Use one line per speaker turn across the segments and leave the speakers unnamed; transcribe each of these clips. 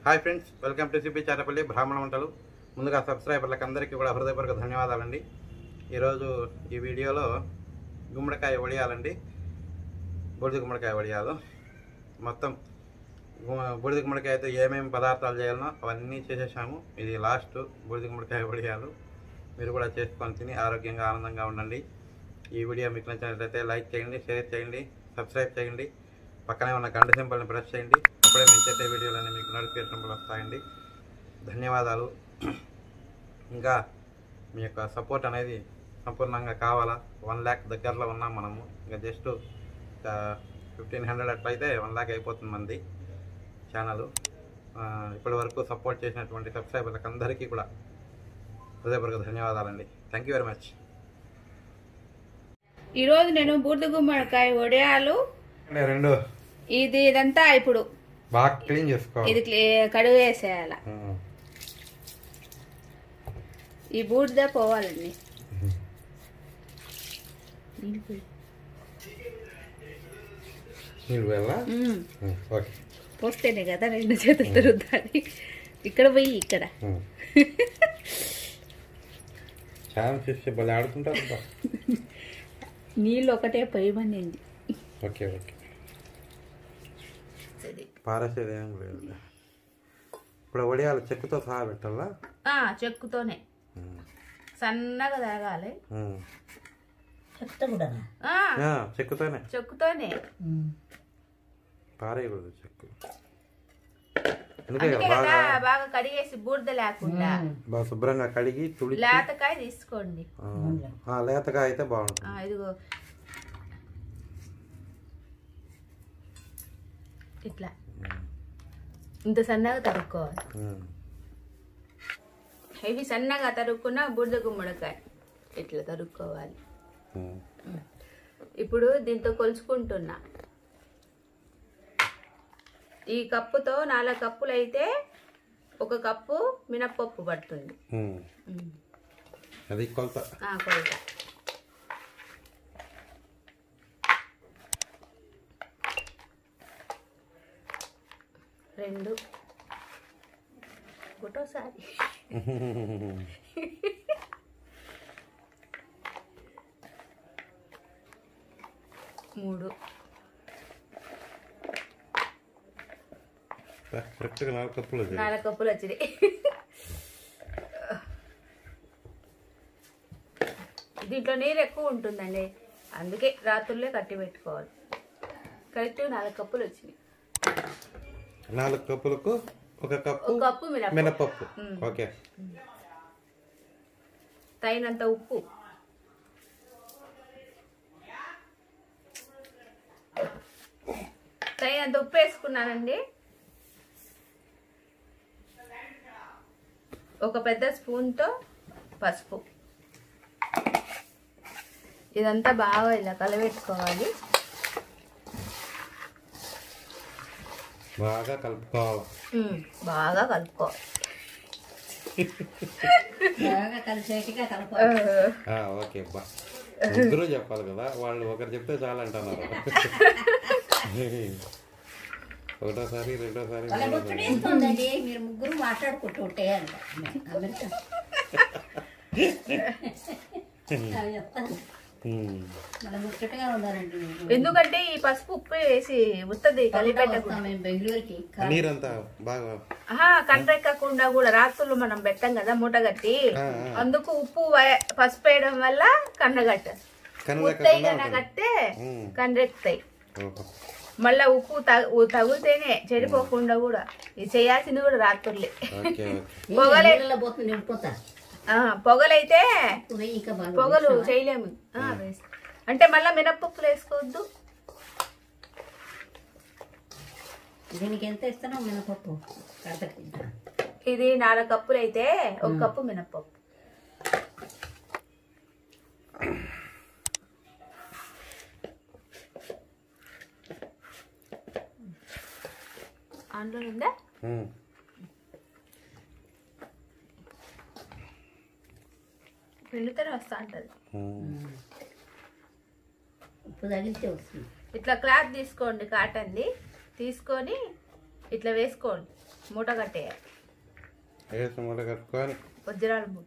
Hi friends, welcome to CP Chatapalli బ్రాహ్మణ వంటలు. ముందుగా సబ్స్క్రైబర్లకు అందరికీ కూడా హృదయపూర్వక ధన్యవాదాలండి. ఈరోజు ఈ వీడియోలో గుమ్మడికాయ వడియాలండి, బూడిద గుమ్మడికాయ వడియాలు. మొత్తం బూడిద గుమ్మడికాయతో ఏమేమి పదార్థాలు చేయాలనో అవన్నీ చేసేసాము. ఇది లాస్ట్ బూడిద గుమ్మడికాయ వడియాలు. మీరు కూడా చేసుకొని తిని ఆరోగ్యంగా ఆనందంగా ఉండండి. ఈ వీడియో మీకు నచ్చినట్లయితే లైక్ చేయండి, షేర్ చేయండి, సబ్స్క్రైబ్ చేయండి. పక్కనే ఉన్న గంట సింబల్ని ప్రెస్ చేయండి. అప్పుడే మేము చేసే వీడియోలన్నీ మీకు నోటిఫికేషన్లు వస్తాయండి. ధన్యవాదాలు. ఇంకా మీ యొక్క సపోర్ట్ అనేది సంపూర్ణంగా కావాలా. 1 lakh దగ్గరలో ఉన్నాం మనము. ఇంకా జస్ట్ 1500 అట్లయితే 1 lakh అయిపోతుంది మంది ఛానల్. ఇప్పటి వరకు సపోర్ట్ చేసినటువంటి సబ్స్క్రైబర్లకు అందరికీ కూడా హృదయపూర్వక ధన్యవాదాలండి. Thank you very much.
ఈరోజు నేను బూడిద గుమ్మడికాయ వడియాలు ఇదంతా ఇప్పుడు
బాగా క్లీన్ చేసుకోవాలి.
ఇది కడుగేసేయాల. ఈ బూడిద పోవాలండి. పోస్తేనే కదా 2 చేతులతో రుద్దాలి. ఇక్కడ పోయి ఇక్కడ
ఆడుకుంటారు.
నీళ్ళు ఒకటే పోయమనింది.
ఓకే ఓకే, పారేసేది ఏం లేదు. ఇప్పుడు వడియాలు చెక్కుతో సహా పెట్టాలా?
చెక్కుతోనే సన్నగా తరగాలి. చెక్కుతోనే
పారేయకూడదు చెక్కు.
బాగా కడిగేసి బూడిద లేకుండా
బాగా శుభ్రంగా కడిగి తుడి
లేతకాయ తీసుకోండి.
లేతకాయ అయితే బాగుంటుంది.
ఇదిగో ఇట్లా ఇంత సన్నగా తరుక్కోవాలి. ఇవి సన్నగా తరుక్కున్న బూడిద గుమ్మడికాయ ఇట్లా తరుక్కోవాలి. ఇప్పుడు దీంతో కొలుచుకుంటున్నా. ఈ కప్పుతో 4 కప్పులు అయితే 1 కప్పు మినప్పప్పు పడుతుంది.
అది కొలత.
కొలత. రెండు ఒకటోసారి 3
కరెక్ట్గా 4 కప్పులు
4 కప్పులు వచ్చినాయి. దీంట్లో నీరు ఎక్కువ ఉంటుందండి, అందుకే రాత్రులే కట్టి పెట్టుకోవాలి. కరెక్ట్ 4 కప్పులు వచ్చినాయి.
4 కప్పులకు 1 కప్పు మినపప్పు. ఓకే.
తగినంత ఉప్పు. తగినంత ఉప్పు వేసుకున్నానండి. 1 పెద్ద స్పూన్తో పసుపు. ఇదంతా బాగా ఇలా కలబెట్టుకోవాలి.
బాగా కలుపుకోవాలి.
బాగా కలుపుకోవాలి.
బాగా కలిసేట్టుగా కలపాలి.
ఓకే బా, ముగ్గురు చెప్పాలి కదా, వాళ్ళు ఒకరు చెప్తే చాలా అంటున్నారు. ఒకటోసారి రెండోసారి
మీరు ముగ్గురు మాట్లాడుకుంటూ ఉంటే అంట
ఎందుకంటే ఈ పసుపు ఉప్పు వేసి ఉత్తది కలిపెట్టకుండా
బెంగళూరుకి
నీరంతా బాగా
కండ్రెక్కకుండా కూడా రాత్రులు మనం పెట్టాం కదా మూట కట్టి, అందుకు ఉప్పు పసుపు వేయడం వల్ల కండగట్ట కట్టే కండ్రెక్కుతాయి. మళ్ళా ఉప్పు తగిలితేనే చెడిపోకుండా కూడా ఇది చేయాల్సింది కూడా రాత్రులే. పొగలైతే పొగలు చేయలేము. అంటే మళ్ళా మినప్పప్పులు వేసుకోవద్దు.
దీనికి ఎంత ఇస్తానో మినపప్పు.
ఇది 4 కప్పులు అయితే 1 కప్పు మినప్పప్పు. అందులో ఉందా? పిండితేనే వస్తా ఉంటది.
ఉప్పు తగిలితే వస్తుంది.
ఇట్లా క్లాత్ తీసుకోండి, కాటన్ది తీసుకొని ఇట్లా వేసుకోండి. మూట కట్టేయాలి.
వేసి మూట కట్టుకొని
వజ్రాల మూట.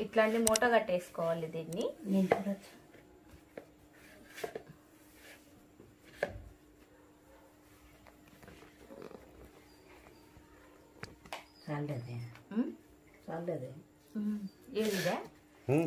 ఇట్లాంటి మూట కట్టేసుకోవాలి దీన్ని. ఏదిదా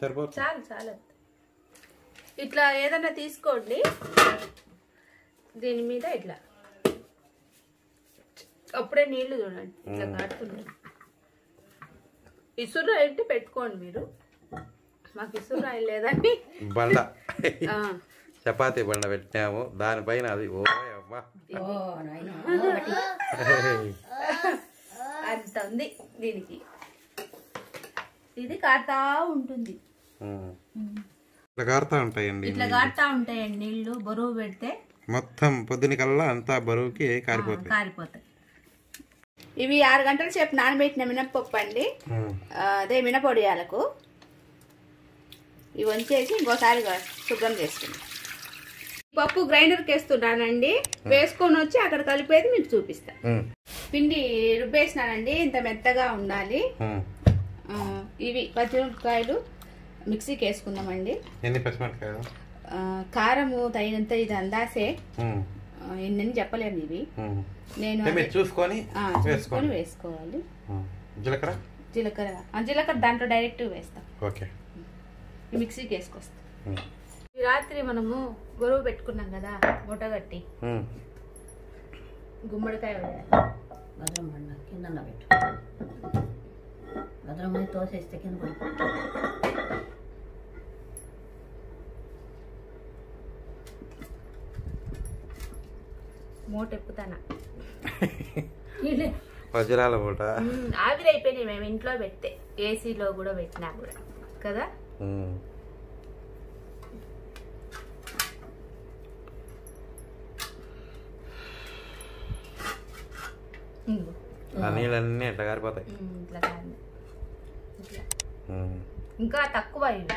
సరిపోతుంది.
చాలు చాలు. ఇట్లా ఏదన్నా తీసుకోండి, దీని మీద ఇట్లా అప్పుడే నీళ్లు చూడండి ఇట్లా కాడుతున్నాయి. ఇసురు అయితే పెట్టుకోండి మీరు, మాకు ఇసురు రాయి లేదండి.
బండ చపాతీ బండ పెట్టినాము, దానిపైన అది ఓ అమ్మా
అంత ఉంది దీనికి. ఇది కారుతా ఉంటుంది,
ఇట్లా కారుతా ఉంటాయండి.
ఇట్లా కారుతా ఉంటాయండి నీళ్లు. బరువు పెడితే
మొత్తం పొద్దున కల్లా అంతా బరువుకి కారిపోతాయి.
ఇవి 6 గంటల సేపు నానబెట్టిన మినప్పప్పు అండి. అదే మినపొడియాలకు ఇవి వంచేసి ఇంకోసారి శుభ్రం చేసుకున్నాం. పప్పు గ్రైండర్కి వేస్తున్నానండి. వేసుకొని వచ్చి అక్కడ కలిపేది మీకు చూపిస్తా. పిండి రుబ్బేసినానండి, ఇంత మెత్తగా ఉండాలి. ఇవి పచ్చిమిరపకాయలు మిక్సీకి వేసుకుందామండి.
ఎన్ని పచ్చిమిరపకాయలు?
కారము తగినంత, ఇది అందాసే, ఎన్నని చెప్పలేము. ఇవి నేను
చూసుకొని
వేసుకోవాలి.
జీలకర్ర
దాంట్లో డైరెక్ట్ వేస్తాం.
ఓకే,
మిక్సీకి వేసుకొస్తాం. ఈ రాత్రి మనము గొరువు పెట్టుకున్నాం కదా మూట కట్టి, గుమ్మడికాయ
భద్రం బండ కింద పెట్టు. భద్రమని తోసేస్తే కింద పడిపోతుంది.
మూట ఎక్కుతానా?
వజ్రాల మూట
ఆవిరైపోయినాయి మేము ఇంట్లో పెడితే, ఏసీలో కూడా పెట్టినా కూడా కదా.
నీళ్ళన్నీ ఎట్లా కారిపోతాయి.
ఇట్లా కాదు, ఇంకా తక్కువ ఇవి.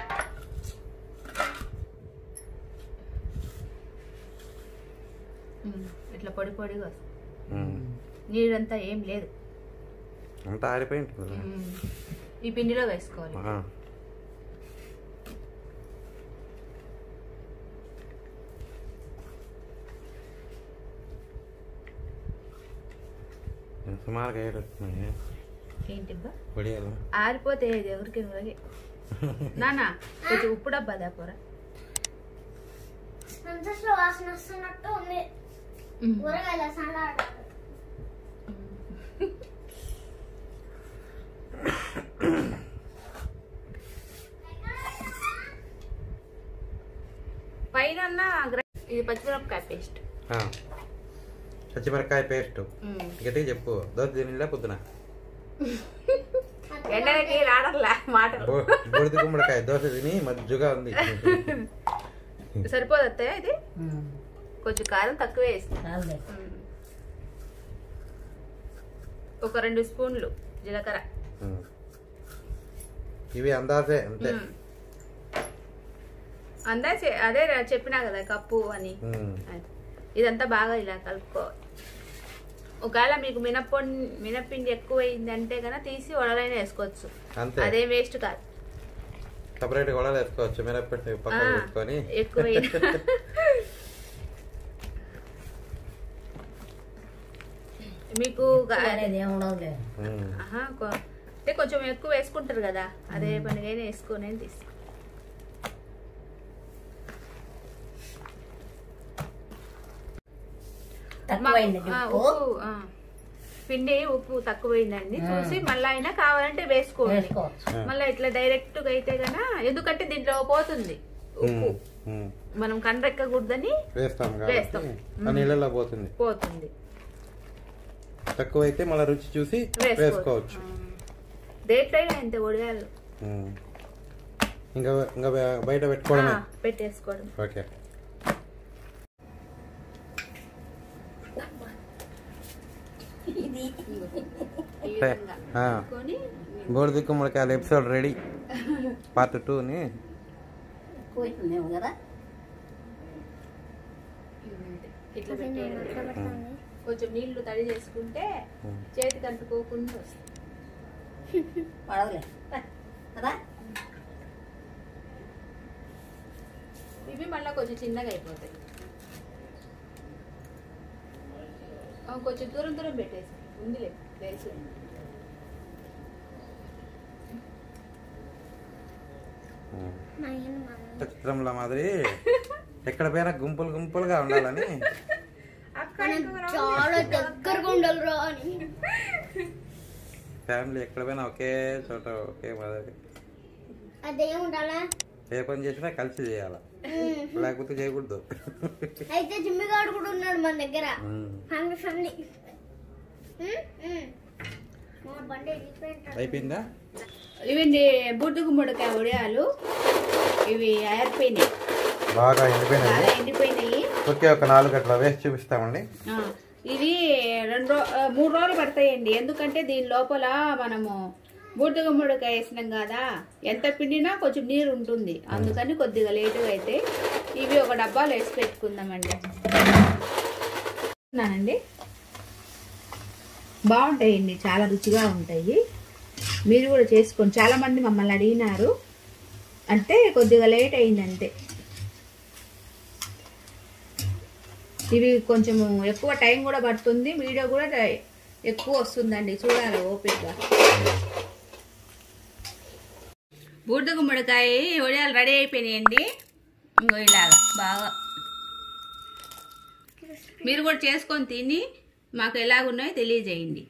ఇట్లా పొడి పొడిగా వస్తుంది, నీళ్ళంతా ఏం లేదు,
అంతా ఆరిపోయి ఉంటుంది.
ఈ పిండిలో వేసుకోవాలి.
సుమారుగా ఏడుస్తున్నాయి
ఏంటిబ్బా
పొడియాలు.
ఆరిపోతే ఎవరికి నానా కొంచెం ఉప్పు డబ్బా దాపోరా.
వాసన వస్తున్నట్టు ఉంది.
పైన ఇది పచ్చిమిరపకాయ పేస్ట్.
పచ్చిమిరపకాయ పేస్ట్ గట్టిగా చెప్పు. దోశ తినిలా పొద్దున
ఎండలకి రాడర్లా మాటలు.
బొడిది గుమ్మడికాయ దోశ తిని మజ్జుగా ఉంది.
సరిపోదు అత్తయ్య ఇది? కొంచెం కారం తక్కువే వేస్తాను. ఒక 2 స్పూన్లు జీలకర్ర.
ఇవి అందాజే అంతే.
అందాజే అదే చెప్పినా కదా కప్పు అని. ఇదంతా బాగా ఇలా కలుపుకోవాలి. ఒకవేళ మీకు మినప్పిండి ఎక్కువ అయిందంటే కనుక తీసి వడలైనా వేసుకోవచ్చు, అదే వేస్ట్ కాదు.
సపరేట్ వడలు వేసుకోవచ్చు. మినప్పిండి పక్కన పెట్టుకొని
ఎక్కువ మీకు అంటే కొంచెం ఎక్కువ వేసుకుంటారు కదా, అదే పనిగా వేసుకొని తీసి. పిండి ఉప్పు తక్కువైందండి చూసి మళ్ళీ అయినా కావాలంటే వేసుకోండి. మళ్ళీ ఇట్లా డైరెక్ట్ గా అయితే గన, ఎందుకంటే దీంట్లో పోతుంది ఉప్పు, మనం కండ్రెక్కకూడదని వేస్తాం.
నీళ్ళలో పోతుంది. తక్కువైతే మళ్ళీ రుచి చూసి వేసుకోవచ్చు.
దేంట్లో ఎంత ఒడియాలు
ఇంకా బయట పెట్టుకోవడమే,
పెట్టేసుకోవడం.
ఓకే. బోర్డు గుమ్మడికాయల ఎపిసోడ్ రెడీ, పార్ట్ 2ని.
ఇట్లా పెట్టేయండి. కొంచెం నీళ్లు తడి చేసుకుంటే చేతికి అంటుకోకుండా వస్తుంది.
పడవలే కదా.
ఇవి మళ్ళీ కొంచెం చిన్నగా అయిపోతాయి. కొంచెం దూరం దూరం పెట్టేసి ఉందిలే ప్లేస్.
చిత్రంలో మాదిరి ఎక్కడ పోయినా గుంపులు గుంపులుగా ఉండాలని
చాలా దగ్గరగా ఉండాలి అని
ఫ్యామిలీ ఎక్కడ పోయినా ఒకే చోట ఒకే మాదిరి
అదేం ఉండాలా.
ఏ పని చేసినా కలిసి చేయాలా, లేకపోతే చేయకూడదు.
అయితే జిమ్మిగాడు కూడా ఉన్నాడు మన దగ్గర. ఫ్యామిలీ ఫ్యామిలీ
అయిపోయిందా?
ఇవండి బూడిద గుమ్మడికాయ వడియాలు. ఇవి ఆరిపోయినాయి,
బాగా ఎండిపోయినాయి.
ఎండిపోయినాయి.
ఓకే, ఒక 4 గంటల వేసి చూపిస్తామండి.
ఇది 3 రోజులు పడతాయండి. ఎందుకంటే దీని లోపల మనము బూడిద గుమ్మడికాయ వేసినాం కదా, ఎంత పిండినా కొంచెం నీరు ఉంటుంది. అందుకని కొద్దిగా లేటుగా అయితే ఇవి ఒక డబ్బాలో వేసి పెట్టుకుందామండి. బాగుంటాయండి, చాలా రుచిగా ఉంటాయి. మీరు కూడా చేసుకోండి. చాలా మంది మమ్మల్ని అడిగినారు, అంటే కొద్దిగా లేట్ అయింది అంతే. ఇవి కొంచెం ఎక్కువ టైం కూడా పడుతుంది, వీడియో కూడా ఎక్కువ వస్తుందండి, చూడాలి ఓపికగా. బూడిద గుమ్మడికాయ వడియాలు రెడీ అయిపోయినాయండి. ఇంకో ఇలాగా బాగా మీరు కూడా చేసుకొని తిని మాకు ఎలాగున్నాయో తెలియజేయండి.